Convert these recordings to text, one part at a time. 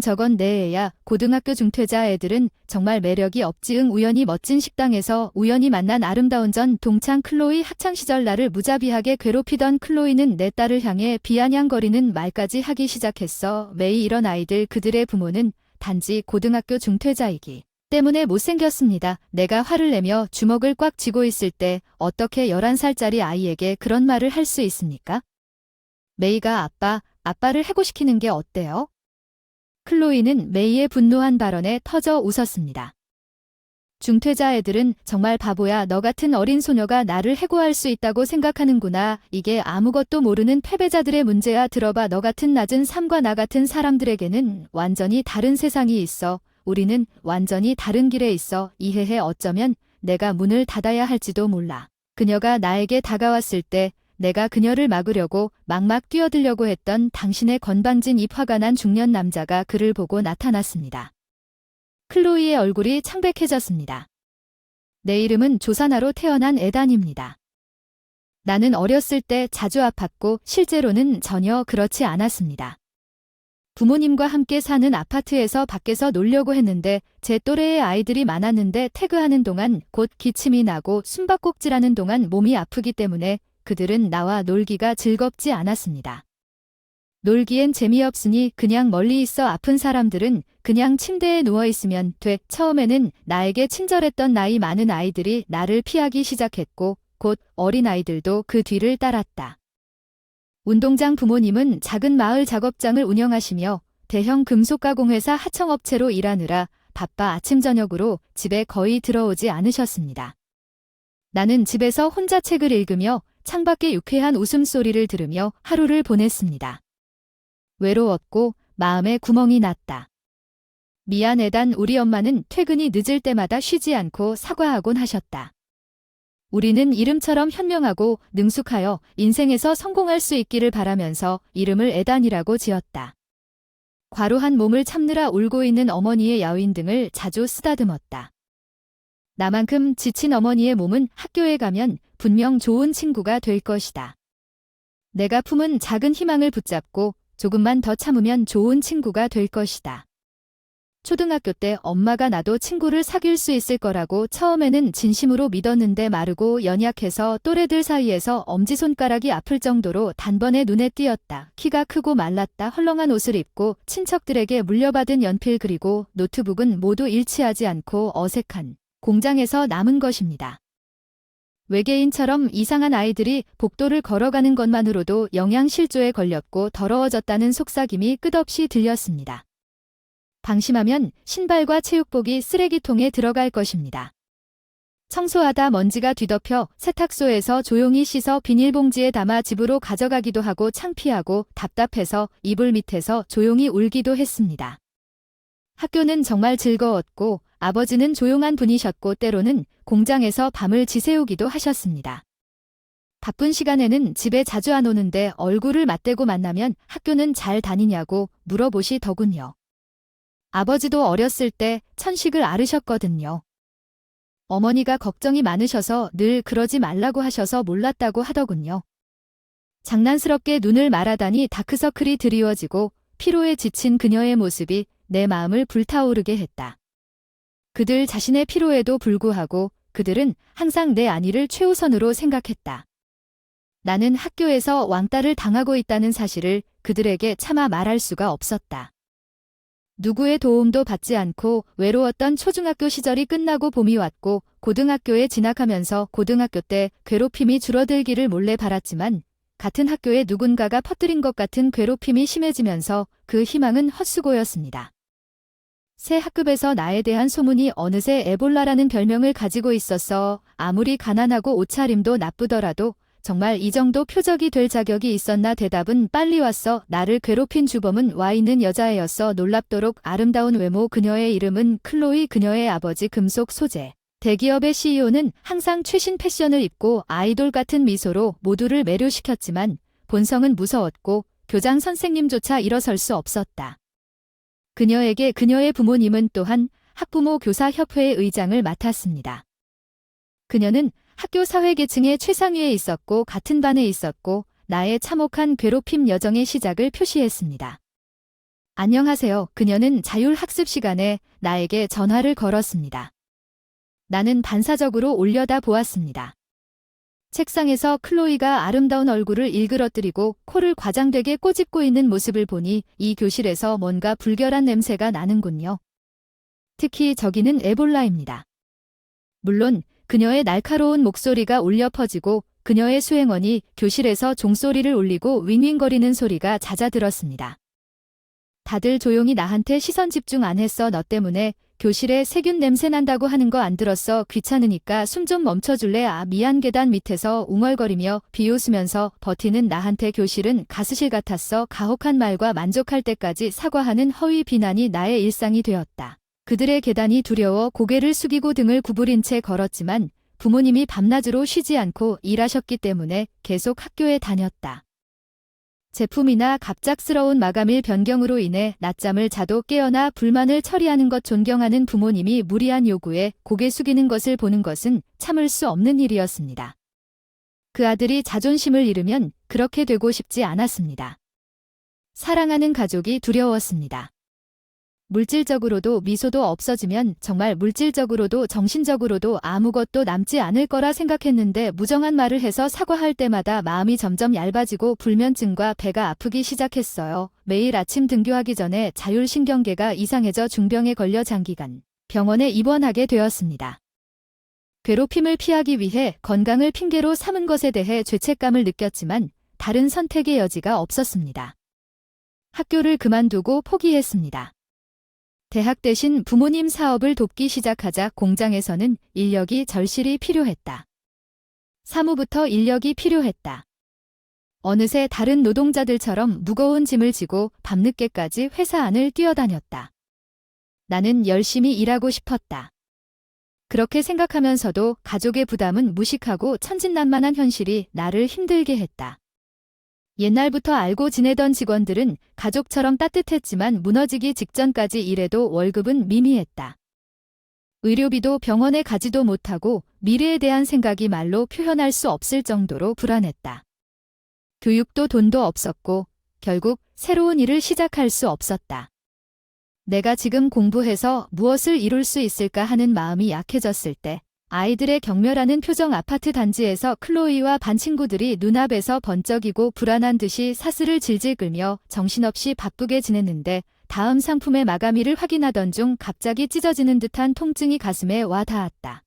저건 내 애야. 고등학교 중퇴자 애들은 정말 매력이 없지. 우연히 멋진 식당에서 우연히 만난 아름다운 전 동창 클로이. 학창시절 나를 무자비하게 괴롭히던 클로이는 내 딸을 향해 비아냥거리는 말까지 하기 시작했어. 매일 이런 아이들, 그들의 부모는 단지 고등학교 중퇴자이기 때문에 못생겼습니다. 내가 화를 내며 주먹을 꽉 쥐고 있을 때 어떻게 11살짜리 아이에게 그런 말을 할 수 있습니까? 메이가 아빠를 해고시키는 게 어때요? 클로이는 메이의 분노한 발언에 터져 웃었습니다. 중퇴자 애들은 정말 바보야. 너 같은 어린 소녀가 나를 해고할 수 있다고 생각하는구나. 이게 아무것도 모르는 패배자들의 문제야. 들어봐. 너 같은 낮은 삶과 나 같은 사람들에게는 완전히 다른 세상이 있어. 우리는 완전히 다른 길에 있어. 이해해. 어쩌면 내가 문을 닫아야 할지도 몰라. 그녀가 나에게 다가왔을 때 내가 그녀를 막으려고 막막 뛰어들려고 했던 당신의 건방진 입. 화가 난 중년 남자가 그를 보고 나타났습니다. 클로이의 얼굴이 창백해졌습니다. 내 이름은 조사나로 태어난 에단입니다. 나는 어렸을 때 자주 아팠고 실제로는 전혀 그렇지 않았습니다. 부모님과 함께 사는 아파트에서 밖에서 놀려고 했는데 제 또래의 아이들이 많았는데 태그하는 동안 곧 기침이 나고 숨바꼭질하는 동안 몸이 아프기 때문에 그들은 나와 놀기가 즐겁지 않았습니다. 놀기엔 재미없으니 그냥 멀리 있어. 아픈 사람들은 그냥 침대에 누워있으면 돼. 처음에는 나에게 친절했던 나이 많은 아이들이 나를 피하기 시작했고 곧 어린아이들도 그 뒤를 따랐다. 운동장 부모님은 작은 마을 작업장을 운영하시며 대형 금속가공회사 하청업체로 일하느라 바빠 아침 저녁으로 집에 거의 들어오지 않으셨습니다. 나는 집에서 혼자 책을 읽으며 창밖의 유쾌한 웃음소리를 들으며 하루를 보냈습니다. 외로웠고 마음에 구멍이 났다. 미안 에단. 우리 엄마는 퇴근이 늦을 때마다 쉬지 않고 사과하곤 하셨다. 우리는 이름처럼 현명하고 능숙하여 인생에서 성공할 수 있기를 바라면서 이름을 에단이라고 지었다. 과로한 몸을 참느라 울고 있는 어머니의 야윈 등을 자주 쓰다듬었다. 나만큼 지친 어머니의 몸은 학교에 가면 분명 좋은 친구가 될 것이다. 내가 품은 작은 희망을 붙잡고 조금만 더 참으면 좋은 친구가 될 것이다. 초등학교 때 엄마가 나도 친구를 사귈 수 있을 거라고 처음에는 진심으로 믿었는데 마르고 연약해서 또래들 사이에서 엄지손가락이 아플 정도로 단번에 눈에 띄었다. 키가 크고 말랐다. 헐렁한 옷을 입고 친척들에게 물려받은 연필 그리고 노트북은 모두 일치하지 않고 어색한 공장에서 남은 것입니다. 외계인처럼 이상한 아이들이 복도를 걸어가는 것만으로도 영양실조에 걸렸고 더러워졌다는 속삭임이 끝없이 들렸습니다. 방심하면 신발과 체육복이 쓰레기통에 들어갈 것입니다. 청소하다 먼지가 뒤덮여 세탁소에서 조용히 씻어 비닐봉지에 담아 집으로 가져가기도 하고 창피하고 답답해서 이불 밑에서 조용히 울기도 했습니다. 학교는 정말 즐거웠고 아버지는 조용한 분이셨고 때로는 공장에서 밤을 지새우기도 하셨습니다. 바쁜 시간에는 집에 자주 안 오는데 얼굴을 맞대고 만나면 학교는 잘 다니냐고 물어보시더군요. 아버지도 어렸을 때 천식을 앓으셨거든요. 어머니가 걱정이 많으셔서 늘 그러지 말라고 하셔서 몰랐다고 하더군요. 장난스럽게 눈을 말하다니 다크서클이 드리워지고 피로에 지친 그녀의 모습이 내 마음을 불타오르게 했다. 그들 자신의 피로에도 불구하고 그들은 항상 내 안위를 최우선으로 생각했다. 나는 학교에서 왕따를 당하고 있다는 사실을 그들에게 차마 말할 수가 없었다. 누구의 도움도 받지 않고 외로웠던 초중학교 시절이 끝나고 봄이 왔고 고등학교에 진학하면서 고등학교 때 괴롭힘이 줄어들기를 몰래 바랐지만 같은 학교에 누군가가 퍼뜨린 것 같은 괴롭힘이 심해지면서 그 희망은 헛수고였습니다. 새 학급에서 나에 대한 소문이 어느새 에볼라라는 별명을 가지고 있었어. 아무리 가난하고 옷차림도 나쁘더라도 정말 이 정도 표적이 될 자격이 있었나. 대답은 빨리 왔어. 나를 괴롭힌 주범은 와 있는 여자애였어. 놀랍도록 아름다운 외모. 그녀의 이름은 클로이. 그녀의 아버지 금속 소재 대기업의 CEO는 항상 최신 패션을 입고 아이돌 같은 미소로 모두를 매료시켰지만 본성은 무서웠고 교장 선생님조차 일어설 수 없었다. 그녀에게 그녀의 부모님은 또한 학부모 교사협회의 의장을 맡았습니다. 그녀는 학교 사회계층의 최상위에 있었고 같은 반에 있었고 나의 참혹한 괴롭힘 여정의 시작을 표시했습니다. 안녕하세요. 그녀는 자율학습 시간에 나에게 전화를 걸었습니다. 나는 반사적으로 올려다 보았습니다. 책상에서 클로이가 아름다운 얼굴을 일그러뜨리고 코를 과장되게 꼬집고 있는 모습을 보니 이 교실에서 뭔가 불결한 냄새가 나는군요. 특히 저기는 에볼라입니다. 물론 그녀의 날카로운 목소리가 울려 퍼지고 그녀의 수행원이 교실에서 종소리를 울리고 윙윙거리는 소리가 잦아들었습니다. 다들 조용히 나한테 시선 집중 안 했어. 너 때문에 교실에 세균 냄새 난다고 하는 거 안 들었어. 귀찮으니까 숨 좀 멈춰줄래? 아 미안. 계단 밑에서 웅얼거리며 비웃으면서 버티는 나한테 교실은 가스실 같았어. 가혹한 말과 만족할 때까지 사과하는 허위 비난이 나의 일상이 되었다. 그들의 계단이 두려워 고개를 숙이고 등을 구부린 채 걸었지만 부모님이 밤낮으로 쉬지 않고 일하셨기 때문에 계속 학교에 다녔다. 제품이나 갑작스러운 마감일 변경으로 인해 낮잠을 자도 깨어나 불만을 처리하는 것 존경하는 부모님이 무리한 요구에 고개 숙이는 것을 보는 것은 참을 수 없는 일이었습니다. 그 아들이 자존심을 잃으면 그렇게 되고 싶지 않았습니다. 사랑하는 가족이 두려웠습니다. 물질적으로도 미소도 없어지면 정말 물질적으로도 정신적으로도 아무것도 남지 않을 거라 생각했는데 무정한 말을 해서 사과할 때마다 마음이 점점 얇아지고 불면증과 배가 아프기 시작했어요. 매일 아침 등교하기 전에 자율신경계가 이상해져 중병에 걸려 장기간 병원에 입원하게 되었습니다. 괴롭힘을 피하기 위해 건강을 핑계로 삼은 것에 대해 죄책감을 느꼈지만 다른 선택의 여지가 없었습니다. 학교를 그만두고 포기했습니다. 대학 대신 부모님 사업을 돕기 시작하자 공장에서는 인력이 절실히 필요했다. 사무부터 인력이 필요했다. 어느새 다른 노동자들처럼 무거운 짐을 지고 밤늦게까지 회사 안을 뛰어다녔다. 나는 열심히 일하고 싶었다. 그렇게 생각하면서도 가족의 부담은 무식하고 천진난만한 현실이 나를 힘들게 했다. 옛날부터 알고 지내던 직원들은 가족처럼 따뜻했지만 무너지기 직전까지 일해도 월급은 미미했다. 의료비도 병원에 가지도 못하고 미래에 대한 생각이 말로 표현할 수 없을 정도로 불안했다. 교육도 돈도 없었고 결국 새로운 일을 시작할 수 없었다. 내가 지금 공부해서 무엇을 이룰 수 있을까 하는 마음이 약해졌을 때 아이들의 경멸하는 표정 아파트 단지에서 클로이와 반 친구들이 눈앞에서 번쩍이고 불안한 듯이 사슬을 질질 끌며 정신없이 바쁘게 지냈는데 다음 상품의 마감일을 확인하던 중 갑자기 찢어지는 듯한 통증이 가슴에 와 닿았다.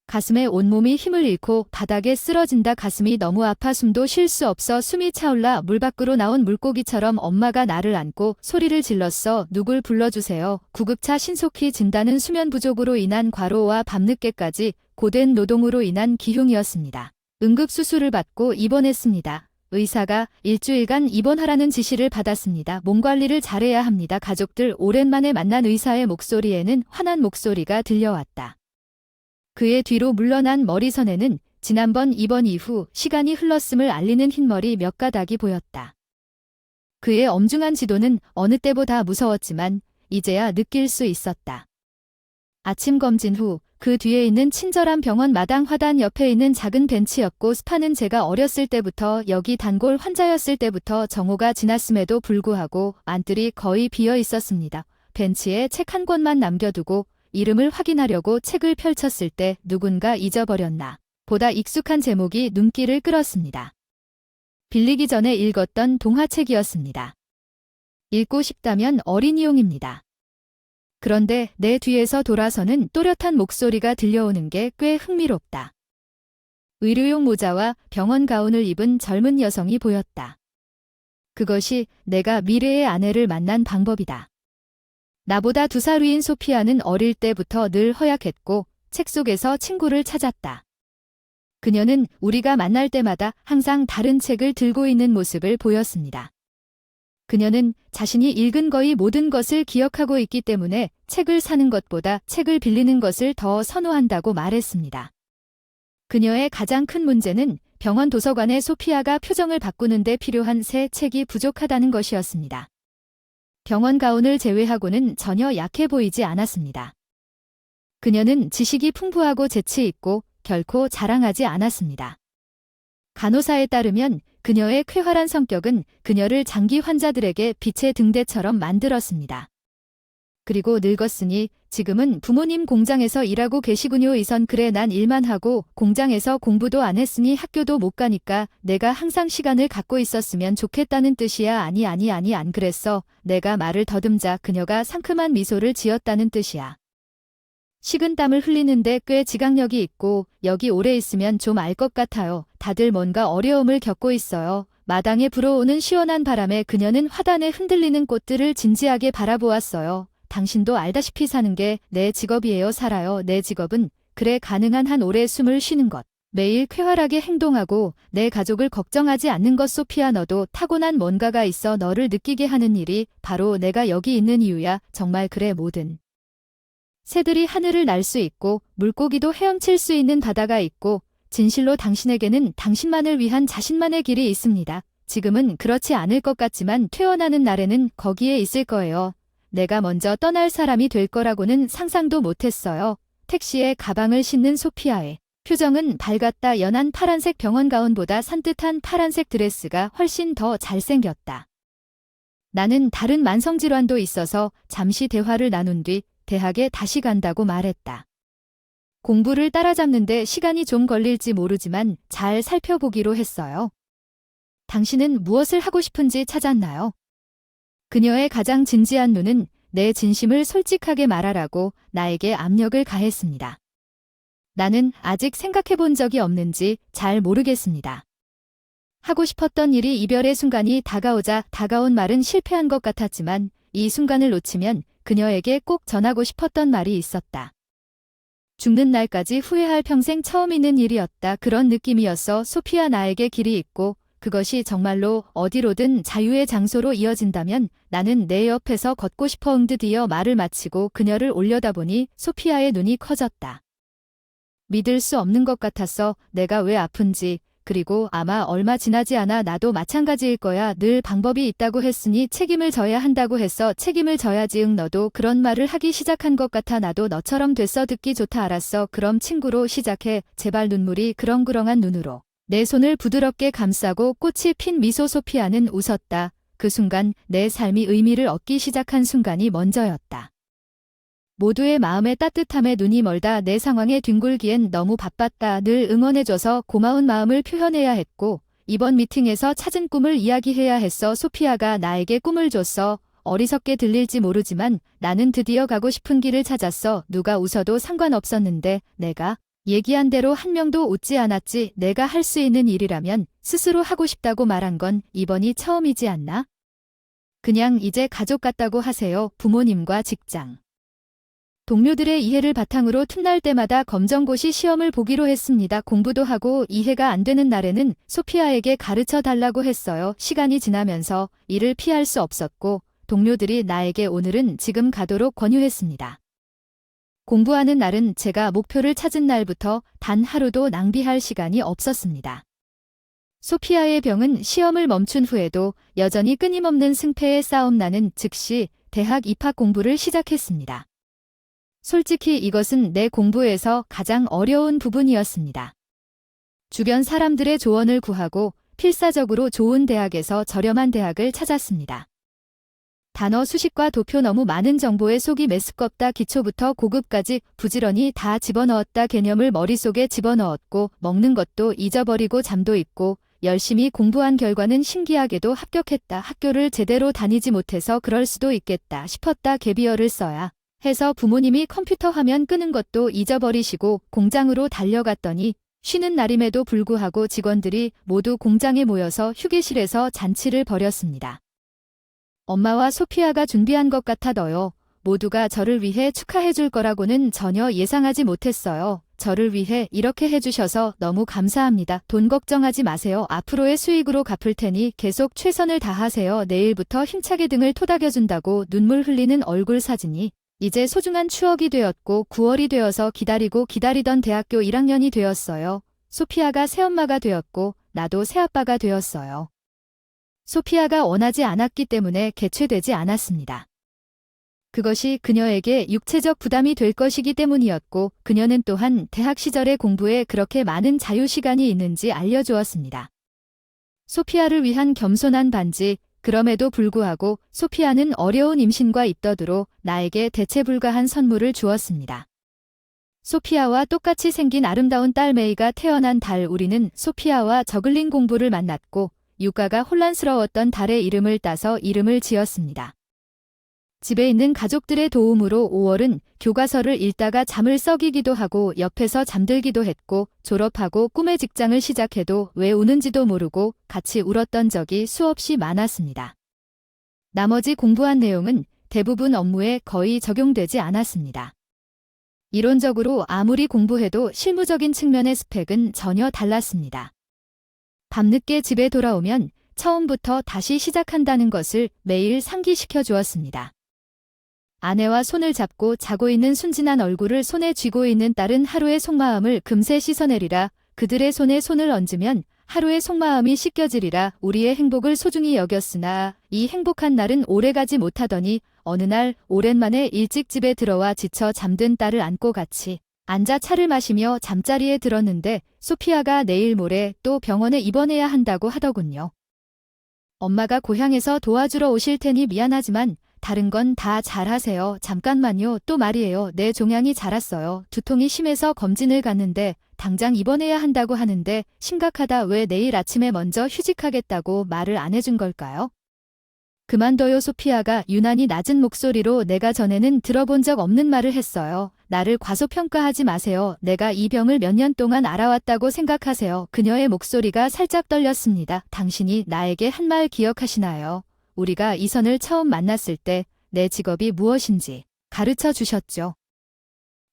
가슴에 온몸이 힘을 잃고 바닥에 쓰러진다. 가슴이 너무 아파 숨도 쉴 수 없어 숨이 차올라 물 밖으로 나온 물고기처럼 엄마가 나를 안고 소리를 질렀어. 누굴 불러주세요. 구급차 신속히 진단은 수면 부족으로 인한 과로와 밤늦게까지 고된 노동으로 인한 기흉이었습니다. 응급수술을 받고 입원했습니다. 의사가 일주일간 입원하라는 지시를 받았습니다. 몸 관리를 잘해야 합니다. 가족들 오랜만에 만난 의사의 목소리에는 화난 목소리가 들려왔다. 그의 뒤로 물러난 머리선에는 지난번 입원 이후 시간이 흘렀음을 알리는 흰머리 몇 가닥이 보였다. 그의 엄중한 지도는 어느 때보다 무서웠지만 이제야 느낄 수 있었다. 아침 검진 후 그 뒤에 있는 친절한 병원 마당 화단 옆에 있는 작은 벤치였고 스파는 제가 어렸을 때부터 여기 단골 환자였을 때부터 정오가 지났음에도 불구하고 안뜰이 거의 비어 있었습니다. 벤치에 책 한 권만 남겨두고 이름을 확인하려고 책을 펼쳤을 때 누군가 잊어버렸나 보다 익숙한 제목이 눈길을 끌었습니다. 빌리기 전에 읽었던 동화책이었습니다. 읽고 싶다면 어린이용입니다. 그런데 내 뒤에서 돌아서는 또렷한 목소리가 들려오는 게 꽤 흥미롭다. 의료용 모자와 병원 가운을 입은 젊은 여성이 보였다. 그것이 내가 미래의 아내를 만난 방법이다. 나보다 2살 위인 소피아는 어릴 때부터 늘 허약했고 책 속에서 친구를 찾았다. 그녀는 우리가 만날 때마다 항상 다른 책을 들고 있는 모습을 보였습니다. 그녀는 자신이 읽은 거의 모든 것을 기억하고 있기 때문에 책을 사는 것보다 책을 빌리는 것을 더 선호한다고 말했습니다. 그녀의 가장 큰 문제는 병원 도서관에 소피아가 표정을 바꾸는 데 필요한 새 책이 부족하다는 것이었습니다. 병원 가운을 제외하고는 전혀 약해 보이지 않았습니다. 그녀는 지식이 풍부하고 재치 있고 결코 자랑하지 않았습니다. 간호사에 따르면 그녀의 쾌활한 성격은 그녀를 장기 환자들에게 빛의 등대처럼 만들었습니다. 그리고 늙었으니 지금은 부모님 공장에서 일하고 계시군요. 이선 그래 난 일만 하고 공장에서 공부도 안 했으니 학교도 못 가니까 내가 항상 시간을 갖고 있었으면 좋겠다는 뜻이야. 아니 안 그랬어. 내가 말을 더듬자 그녀가 상큼한 미소를 지었다는 뜻이야. 식은땀을 흘리는데 꽤 지각력이 있고 여기 오래 있으면 좀 알 것 같아요. 다들 뭔가 어려움을 겪고 있어요. 마당에 불어오는 시원한 바람에 그녀는 화단에 흔들리는 꽃들을 진지하게 바라보았어요. 당신도 알다시피 사는 게 내 직업이에요. 살아요. 내 직업은 그래 가능한 한 오래 숨을 쉬는 것. 매일 쾌활하게 행동하고 내 가족을 걱정하지 않는 것. 소피아 너도 타고난 뭔가가 있어 너를 느끼게 하는 일이 바로 내가 여기 있는 이유야. 정말 그래 모든 새들이 하늘을 날 수 있고 물고기도 헤엄칠 수 있는 바다가 있고 진실로 당신에게는 당신만을 위한 자신만의 길이 있습니다. 지금은 그렇지 않을 것 같지만 퇴원하는 날에는 거기에 있을 거예요. 내가 먼저 떠날 사람이 될 거라고는 상상도 못했어요. 택시에 가방을 싣는 소피아의 표정은 밝았다. 연한 파란색 병원 가운보다 산뜻한 파란색 드레스가 훨씬 더 잘생겼다. 나는 다른 만성질환도 있어서 잠시 대화를 나눈 뒤 대학에 다시 간다고 말했다. 공부를 따라잡는데 시간이 좀 걸릴지 모르지만 잘 살펴보기로 했어요. 당신은 무엇을 하고 싶은지 찾았나요? 그녀의 가장 진지한 눈은 내 진심을 솔직하게 말하라고 나에게 압력을 가했습니다. 나는 아직 생각해 본 적이 없는지 잘 모르겠습니다. 하고 싶었던 일이 이별의 순간이 다가오자 다가온 말은 실패한 것 같았지만 이 순간을 놓치면 그녀에게 꼭 전하고 싶었던 말이 있었다. 죽는 날까지 후회할 평생 처음 있는 일이었다. 그런 느낌이었어. 소피아 나에게 길이 있고 그것이 정말로 어디로든 자유의 장소로 이어진다면 나는 내 옆에서 걷고 싶어. 드디어 말을 마치고 그녀를 올려다보니 소피아의 눈이 커졌다. 믿을 수 없는 것 같았어. 내가 왜 아픈지. 그리고 아마 얼마 지나지 않아 나도 마찬가지일 거야. 늘 방법이 있다고 했으니 책임을 져야 한다고 했어. 책임을 져야지. 너도 그런 말을 하기 시작한 것 같아. 나도 너처럼 됐어. 듣기 좋다. 알았어. 그럼 친구로 시작해. 제발. 눈물이 그렁그렁한 눈으로 내 손을 부드럽게 감싸고 꽃이 핀 미소. 소피아는 웃었다. 그 순간 내 삶이 의미를 얻기 시작한 순간이 먼저였다. 모두의 마음의 따뜻함에 눈이 멀다. 내 상황에 뒹굴기엔 너무 바빴다. 늘 응원해줘서 고마운 마음을 표현해야 했고 이번 미팅에서 찾은 꿈을 이야기해야 했어. 소피아가 나에게 꿈을 줬어. 어리석게 들릴지 모르지만 나는 드디어 가고 싶은 길을 찾았어. 누가 웃어도 상관없었는데 내가 얘기한 대로 한 명도 웃지 않았지. 내가 할 수 있는 일이라면 스스로 하고 싶다고 말한 건 이번이 처음이지 않나? 그냥 이제 가족 같다고 하세요. 부모님과 직장 동료들의 이해를 바탕으로 틈날 때마다 검정고시 시험을 보기로 했습니다. 공부도 하고 이해가 안 되는 날에는 소피아에게 가르쳐 달라고 했어요. 시간이 지나면서 이를 피할 수 없었고 동료들이 나에게 오늘은 지금 가도록 권유했습니다. 공부하는 날은 제가 목표를 찾은 날부터 단 하루도 낭비할 시간이 없었습니다. 소피아의 병은 시험을 멈춘 후에도 여전히 끊임없는 승패의 싸움. 나는 즉시 대학 입학 공부를 시작했습니다. 솔직히 이것은 내 공부에서 가장 어려운 부분이었습니다. 주변 사람들의 조언을 구하고 필사적으로 좋은 대학에서 저렴한 대학을 찾았습니다. 단어 수식과 도표 너무 많은 정보에 속이 메스껍다. 기초부터 고급까지 부지런히 다 집어넣었다. 개념을 머릿속에 집어넣었고 먹는 것도 잊어버리고 잠도 있고 열심히 공부한 결과는 신기하게도 합격했다. 학교를 제대로 다니지 못해서 그럴 수도 있겠다 싶었다. 갭이어를 써야 해서 부모님이 컴퓨터 화면 끄는 것도 잊어버리시고 공장으로 달려갔더니 쉬는 날임에도 불구하고 직원들이 모두 공장에 모여서 휴게실에서 잔치를 벌였습니다. 엄마와 소피아가 준비한 것 같아요. 모두가 저를 위해 축하해 줄 거라고는 전혀 예상하지 못했어요. 저를 위해 이렇게 해주셔서 너무 감사합니다. 돈 걱정하지 마세요. 앞으로의 수익으로 갚을 테니 계속 최선을 다하세요. 내일부터 힘차게 등을 토닥여준다고 눈물 흘리는 얼굴 사진이 이제 소중한 추억이 되었고 9월이 되어서 기다리고 기다리던 대학교 1학년이 되었어요. 소피아가 새엄마가 되었고 나도 새아빠가 되었어요. 소피아가 원하지 않았기 때문에 개최되지 않았습니다. 그것이 그녀에게 육체적 부담이 될 것이기 때문이었고 그녀는 또한 대학 시절의 공부에 그렇게 많은 자유시간이 있는지 알려주었습니다. 소피아를 위한 겸손한 반지, 그럼에도 불구하고 소피아는 어려운 임신과 입덧으로 나에게 대체 불가한 선물을 주었습니다. 소피아와 똑같이 생긴 아름다운 딸 메이가 태어난 달 우리는 소피아와 저글링 공부를 만났고 육아가 혼란스러웠던 달의 이름을 따서 이름을 지었습니다. 집에 있는 가족들의 도움으로 5월은 교과서를 읽다가 잠을 썩이기도 하고 옆에서 잠들기도 했고 졸업하고 꿈의 직장을 시작해도 왜 우는지도 모르고 같이 울었던 적이 수없이 많았습니다. 나머지 공부한 내용은 대부분 업무에 거의 적용되지 않았습니다. 이론적으로 아무리 공부해도 실무적인 측면의 스펙은 전혀 달랐습니다. 밤늦게 집에 돌아오면 처음부터 다시 시작한다는 것을 매일 상기시켜 주었습니다. 아내와 손을 잡고 자고 있는 순진한 얼굴을 손에 쥐고 있는 딸은 하루의 속마음을 금세 씻어내리라. 그들의 손에 손을 얹으면 하루의 속마음이 씻겨지리라. 우리의 행복을 소중히 여겼으나 이 행복한 날은 오래가지 못하더니 어느 날 오랜만에 일찍 집에 들어와 지쳐 잠든 딸을 안고 같이 앉아 차를 마시며 잠자리에 들었는데 소피아가 내일 모레 또 병원에 입원해야 한다고 하더군요. 엄마가 고향에서 도와주러 오실 테니 미안하지만 다른 건 다 잘하세요. 잠깐만요. 또 말이에요. 내 종양이 자랐어요. 두통이 심해서 검진을 갔는데 당장 입원해야 한다고 하는데 심각하다. 왜 내일 아침에 먼저 휴직하겠다고 말을 안 해준 걸까요? 그만둬요. 소피아가 유난히 낮은 목소리로 내가 전에는 들어본 적 없는 말을 했어요. 나를 과소평가하지 마세요. 내가 이 병을 몇 년 동안 알아왔다고 생각하세요. 그녀의 목소리가 살짝 떨렸습니다. 당신이 나에게 한 말 기억하시나요? 우리가 이선을 처음 만났을 때 내 직업이 무엇인지 가르쳐 주셨죠.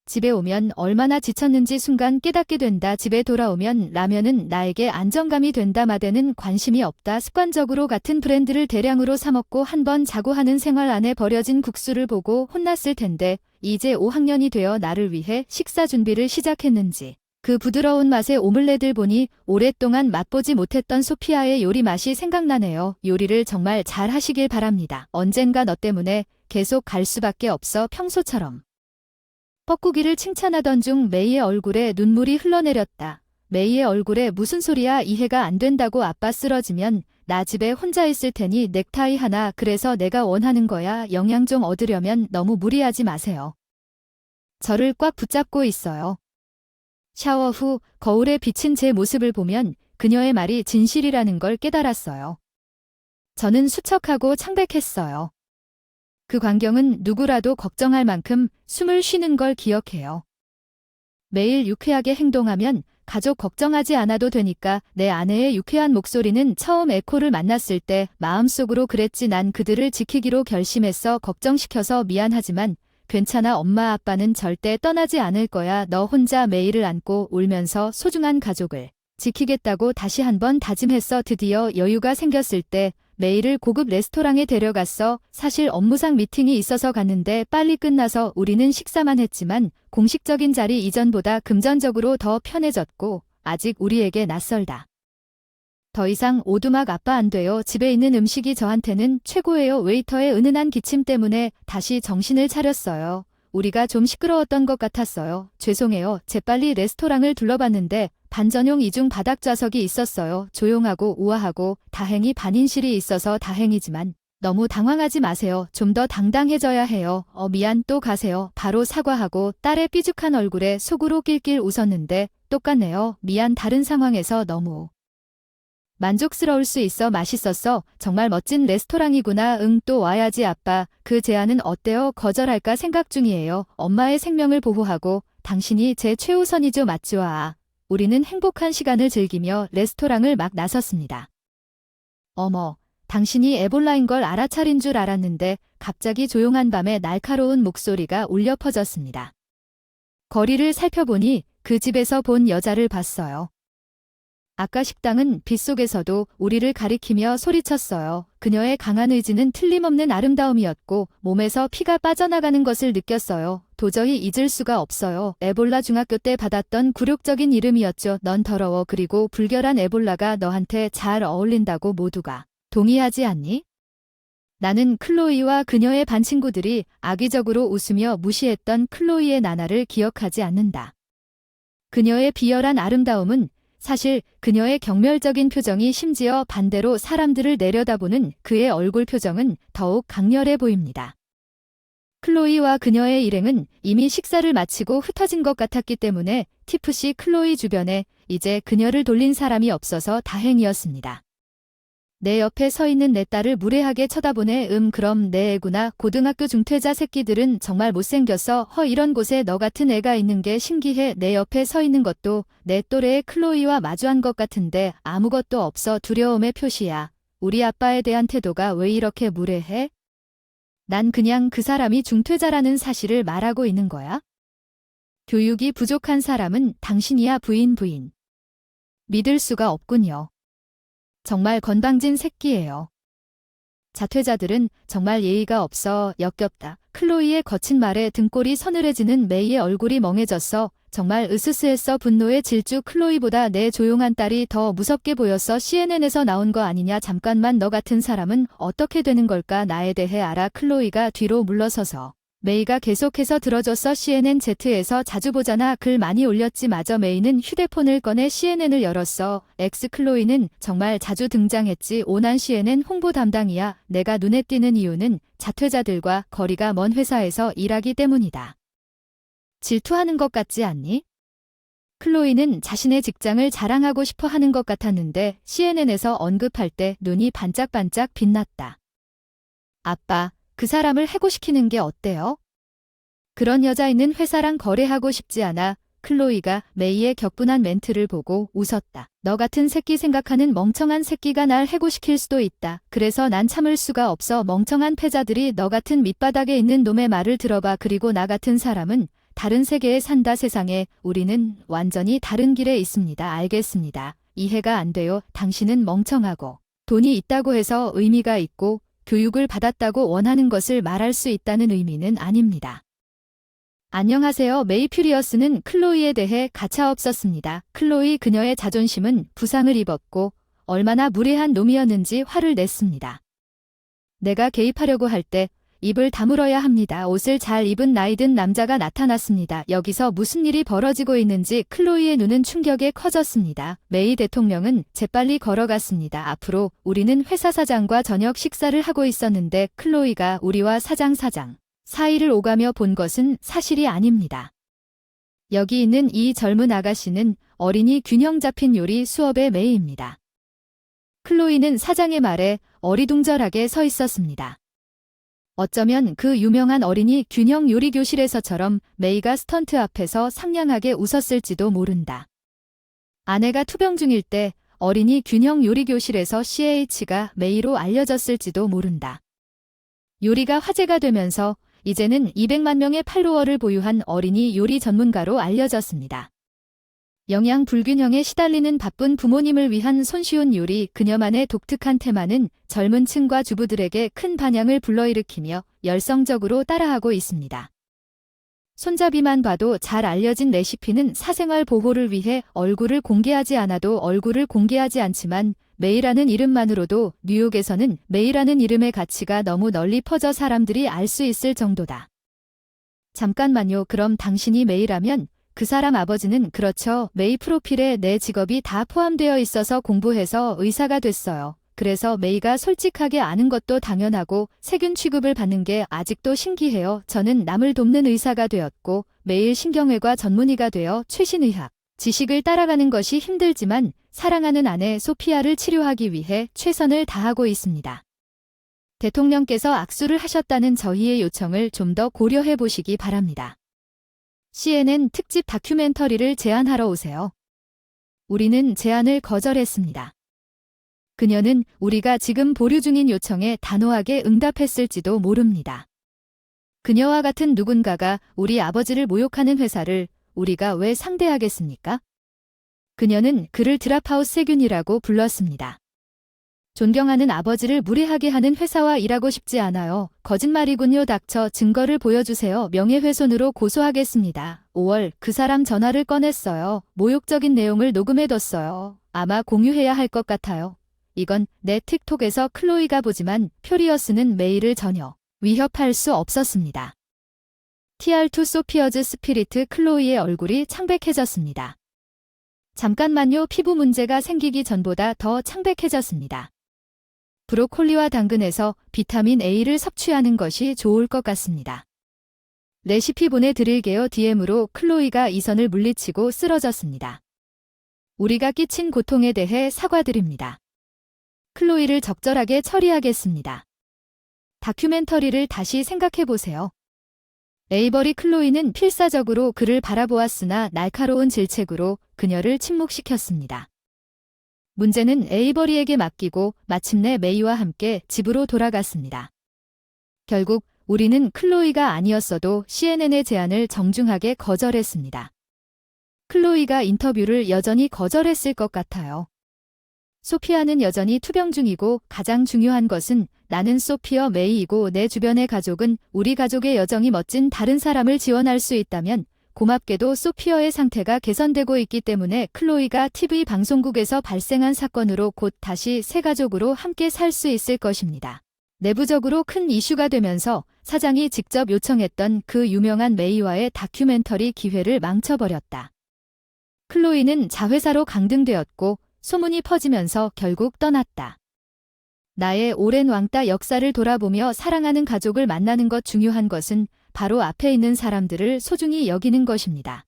집에 오면 얼마나 지쳤는지 순간 깨닫게 된다. 집에 돌아오면 라면은 나에게 안정감이 된다. 마대는 관심이 없다. 습관적으로 같은 브랜드를 대량으로 사 먹고 한 번 자고 하는 생활 안에 버려진 국수를 보고 혼났을 텐데 이제 5학년이 되어 나를 위해 식사 준비를 시작했는지 그 부드러운 맛의 오믈렛을 보니 오랫동안 맛보지 못했던 소피아의 요리 맛이 생각나네요. 요리를 정말 잘 하시길 바랍니다. 언젠가 너 때문에 계속 갈 수밖에 없어. 평소처럼. 뻐꾸기를 칭찬하던 중 메이의 얼굴에 눈물이 흘러내렸다. 메이의 얼굴에 무슨 소리야. 이해가 안 된다고. 아빠 쓰러지면 나 집에 혼자 있을 테니 넥타이 하나. 그래서 내가 원하는 거야. 영양 좀 얻으려면 너무 무리하지 마세요. 저를 꽉 붙잡고 있어요. 샤워 후 거울에 비친 제 모습을 보면 그녀의 말이 진실이라는 걸 깨달았어요. 저는 수척하고 창백했어요. 그 광경은 누구라도 걱정할 만큼 숨을 쉬는 걸 기억해요. 매일 유쾌하게 행동하면 가족 걱정하지 않아도 되니까. 내 아내의 유쾌한 목소리는 처음 에코를 만났을 때 마음속으로 그랬지. 난 그들을 지키기로 결심했어. 걱정시켜서 미안하지만 괜찮아. 엄마 아빠는 절대 떠나지 않을 거야. 너 혼자 메이를 안고 울면서 소중한 가족을 지키겠다고 다시 한번 다짐했어. 드디어 여유가 생겼을 때 메이를 고급 레스토랑에 데려갔어. 사실 업무상 미팅이 있어서 갔는데 빨리 끝나서 우리는 식사만 했지만 공식적인 자리 이전보다 금전적으로 더 편해졌고 아직 우리에게 낯설다. 더 이상 오두막 아빠 안 돼요. 집에 있는 음식이 저한테는 최고예요. 웨이터의 은은한 기침 때문에 다시 정신을 차렸어요. 우리가 좀 시끄러웠던 것 같았어요. 죄송해요. 재빨리 레스토랑을 둘러봤는데 반전용 이중 바닥 좌석이 있었어요. 조용하고 우아하고 다행히 반인실이 있어서 다행이지만 너무 당황하지 마세요. 좀 더 당당해져야 해요. 미안. 또 가세요. 바로 사과하고 딸의 삐죽한 얼굴에 속으로 낄낄 웃었는데 똑같네요. 미안. 다른 상황에서 너무 만족스러울 수 있어. 맛있었어. 정말 멋진 레스토랑이구나. 응, 또 와야지. 아빠, 그 제안은 어때요? 거절할까 생각 중이에요. 엄마의 생명을 보호하고 당신이 제 최우선이죠. 맞죠? 우리는 행복한 시간을 즐기며 레스토랑을 막 나섰습니다. 어머, 당신이 에볼라인 걸 알아차린 줄 알았는데 갑자기 조용한 밤에 날카로운 목소리가 울려 퍼졌습니다. 거리를 살펴보니 그 집에서 본 여자를 봤어요. 아까 식당은 빛 속에서도 우리를 가리키며 소리쳤어요. 그녀의 강한 의지는 틀림없는 아름다움이었고 몸에서 피가 빠져나가는 것을 느꼈어요. 도저히 잊을 수가 없어요. 에볼라 중학교 때 받았던 굴욕적인 이름이었죠. 넌 더러워. 그리고 불결한 에볼라가 너한테 잘 어울린다고 모두가 동의하지 않니? 나는 클로이와 그녀의 반 친구들이 악의적으로 웃으며 무시했던 클로이의 나날을 기억하지 않는다. 그녀의 비열한 아름다움은 사실 그녀의 경멸적인 표정이 심지어 반대로 사람들을 내려다보는 그의 얼굴 표정은 더욱 강렬해 보입니다. 클로이와 그녀의 일행은 이미 식사를 마치고 흩어진 것 같았기 때문에 티프시 클로이 주변에 이제 그녀를 돌린 사람이 없어서 다행이었습니다. 내 옆에 서 있는 내 딸을 무례하게 쳐다보네. 그럼 내 애구나. 고등학교 중퇴자 새끼들은 정말 못생겼어. 이런 곳에 너 같은 애가 있는 게 신기해. 내 옆에 서 있는 것도 내 또래의 클로이와 마주한 것 같은데 아무것도 없어. 두려움의 표시야. 우리 아빠에 대한 태도가 왜 이렇게 무례해? 난 그냥 그 사람이 중퇴자라는 사실을 말하고 있는 거야. 교육이 부족한 사람은 당신이야. 부인. 믿을 수가 없군요. 정말 건방진 새끼예요. 자퇴자들은 정말 예의가 없어. 역겹다. 클로이의 거친 말에 등골이 서늘해지는 메이의 얼굴이 멍해졌어. 정말 으스스했어. 분노의 질주. 클로이보다 내 조용한 딸이 더 무섭게 보였어. CNN에서 나온 거 아니냐. 잠깐만, 너 같은 사람은 어떻게 되는 걸까? 나에 대해 알아. 클로이가 뒤로 물러서서 메이가 계속해서 들어줬어. CNN-Z에서 자주 보잖아. 글 많이 올렸지. 맞아. 메이는 휴대폰을 꺼내 CNN을 열었어. 클로이는 정말 자주 등장했지. 오난 CNN 홍보 담당이야. 내가 눈에 띄는 이유는 자퇴자들과 거리가 먼 회사에서 일하기 때문이다. 질투하는 것 같지 않니? 클로이는 자신의 직장을 자랑하고 싶어 하는 것 같았는데 CNN에서 언급할 때 눈이 반짝반짝 빛났다. 아빠, 그 사람을 해고시키는 게 어때요? 그런 여자 있는 회사랑 거래하고 싶지 않아. 클로이가 메이의 격분한 멘트를 보고 웃었다. 너 같은 새끼 생각하는 멍청한 새끼가 날 해고시킬 수도 있다. 그래서 난 참을 수가 없어. 멍청한 패자들이 너 같은 밑바닥에 있는 놈의 말을 들어봐. 그리고 나 같은 사람은 다른 세계에 산다. 세상에 우리는 완전히 다른 길에 있습니다. 알겠습니다. 이해가 안 돼요. 당신은 멍청하고 돈이 있다고 해서 의미가 있고 교육을 받았다고 원하는 것을 말할 수 있다는 의미는 아닙니다. 안녕하세요. 메이 퓨리어스는 클로이에 대해 가차없었습니다. 클로이 그녀의 자존심은 부상을 입었고 얼마나 무례한 놈이었는지 화를 냈습니다. 내가 개입하려고 할 때 입을 다물어야 합니다. 옷을 잘 입은 나이든 남자가 나타났습니다. 여기서 무슨 일이 벌어지고 있는지 클로이의 눈은 충격에 커졌습니다. 메이 대통령은 재빨리 걸어갔습니다. 앞으로 우리는 회사 사장과 저녁 식사를 하고 있었는데 클로이가 우리와 사장 사이를 오가며 본 것은 사실이 아닙니다. 여기 있는 이 젊은 아가씨는 어린이 균형 잡힌 요리 수업의 메이입니다. 클로이는 사장의 말에 어리둥절하게 서 있었습니다. 어쩌면 그 유명한 어린이 균형 요리 교실에서처럼 메이가 스턴트 앞에서 상냥하게 웃었을지도 모른다. 아내가 투병 중일 때 어린이 균형 요리 교실에서 CH가 메이로 알려졌을지도 모른다. 요리가 화제가 되면서 이제는 200만 명의 팔로워를 보유한 어린이 요리 전문가로 알려졌습니다. 영양 불균형에 시달리는 바쁜 부모님을 위한 손쉬운 요리, 그녀만의 독특한 테마는 젊은 층과 주부들에게 큰 반향을 불러일으키며 열성적으로 따라하고 있습니다. 손잡이만 봐도 잘 알려진 레시피는 사생활 보호를 위해 얼굴을 공개하지 않아도 얼굴을 공개하지 않지만 메이라는 이름만으로도 뉴욕에서는 메이라는 이름의 가치가 너무 널리 퍼져 사람들이 알 수 있을 정도다. 잠깐만요. 그럼 당신이 메이라면 그 사람 아버지는 그렇죠. 메이 프로필에 내 직업이 다 포함되어 있어서 공부해서 의사가 됐어요. 그래서 메이가 솔직하게 아는 것도 당연하고 세균 취급을 받는 게 아직도 신기해요. 저는 남을 돕는 의사가 되었고 매일 신경외과 전문의가 되어 최신 의학 지식을 따라가는 것이 힘들지만 사랑하는 아내 소피아를 치료하기 위해 최선을 다하고 있습니다. 대통령께서 악수를 하셨다는 저희의 요청을 좀 더 고려해 보시기 바랍니다. CNN 특집 다큐멘터리를 제안하러 오세요. 우리는 제안을 거절했습니다. 그녀는 우리가 지금 보류 중인 요청에 단호하게 응답했을지도 모릅니다. 그녀와 같은 누군가가 우리 아버지를 모욕하는 회사를 우리가 왜 상대하겠습니까? 그녀는 그를 드랍하우스 세균이라고 불렀습니다. 존경하는 아버지를 무례하게 하는 회사와 일하고 싶지 않아요. 거짓말이군요. 닥쳐. 증거를 보여주세요. 명예훼손으로 고소하겠습니다. 5월 그 사람 전화를 꺼냈어요. 모욕적인 내용을 녹음해뒀어요. 아마 공유해야 할 것 같아요. 이건 내 틱톡에서 클로이가 보지만 퓨리어스는 메이를 전혀 위협할 수 없었습니다. TR2 소피어즈 스피리트 클로이의 얼굴이 창백해졌습니다. 잠깐만요. 피부 문제가 생기기 전보다 더 창백해졌습니다. 브로콜리와 당근에서 비타민 A를 섭취하는 것이 좋을 것 같습니다. 레시피 보내드릴게요. DM으로 클로이가 이선을 물리치고 쓰러졌습니다. 우리가 끼친 고통에 대해 사과드립니다. 클로이를 적절하게 처리하겠습니다. 다큐멘터리를 다시 생각해보세요. 에이버리 클로이는 필사적으로 그를 바라보았으나 날카로운 질책으로 그녀를 침묵시켰습니다. 문제는 에이버리에게 맡기고 마침내 메이와 함께 집으로 돌아갔습니다. 결국 우리는 클로이가 아니었어도 CNN의 제안을 정중하게 거절했습니다. 클로이가 인터뷰를 여전히 거절했을 것 같아요. 소피아는 여전히 투병 중이고 가장 중요한 것은 나는 소피어 메이이고 내 주변의 가족은 우리 가족의 여정이 멋진 다른 사람을 지원할 수 있다면 고맙게도 소피어의 상태가 개선되고 있기 때문에 클로이가 TV 방송국에서 발생한 사건으로 곧 다시 새 가족으로 함께 살 수 있을 것입니다. 내부적으로 큰 이슈가 되면서 사장이 직접 요청했던 그 유명한 메이와의 다큐멘터리 기회를 망쳐버렸다. 클로이는 자회사로 강등되었고 소문이 퍼지면서 결국 떠났다. 나의 오랜 왕따 역사를 돌아보며 사랑하는 가족을 만나는 것 중요한 것은 바로 앞에 있는 사람들을 소중히 여기는 것입니다.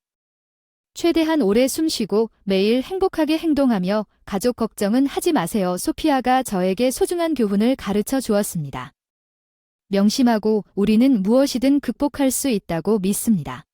최대한 오래 숨쉬고 매일 행복하게 행동하며 가족 걱정은 하지 마세요. 소피아가 저에게 소중한 교훈을 가르쳐 주었습니다. 명심하고 우리는 무엇이든 극복할 수 있다고 믿습니다.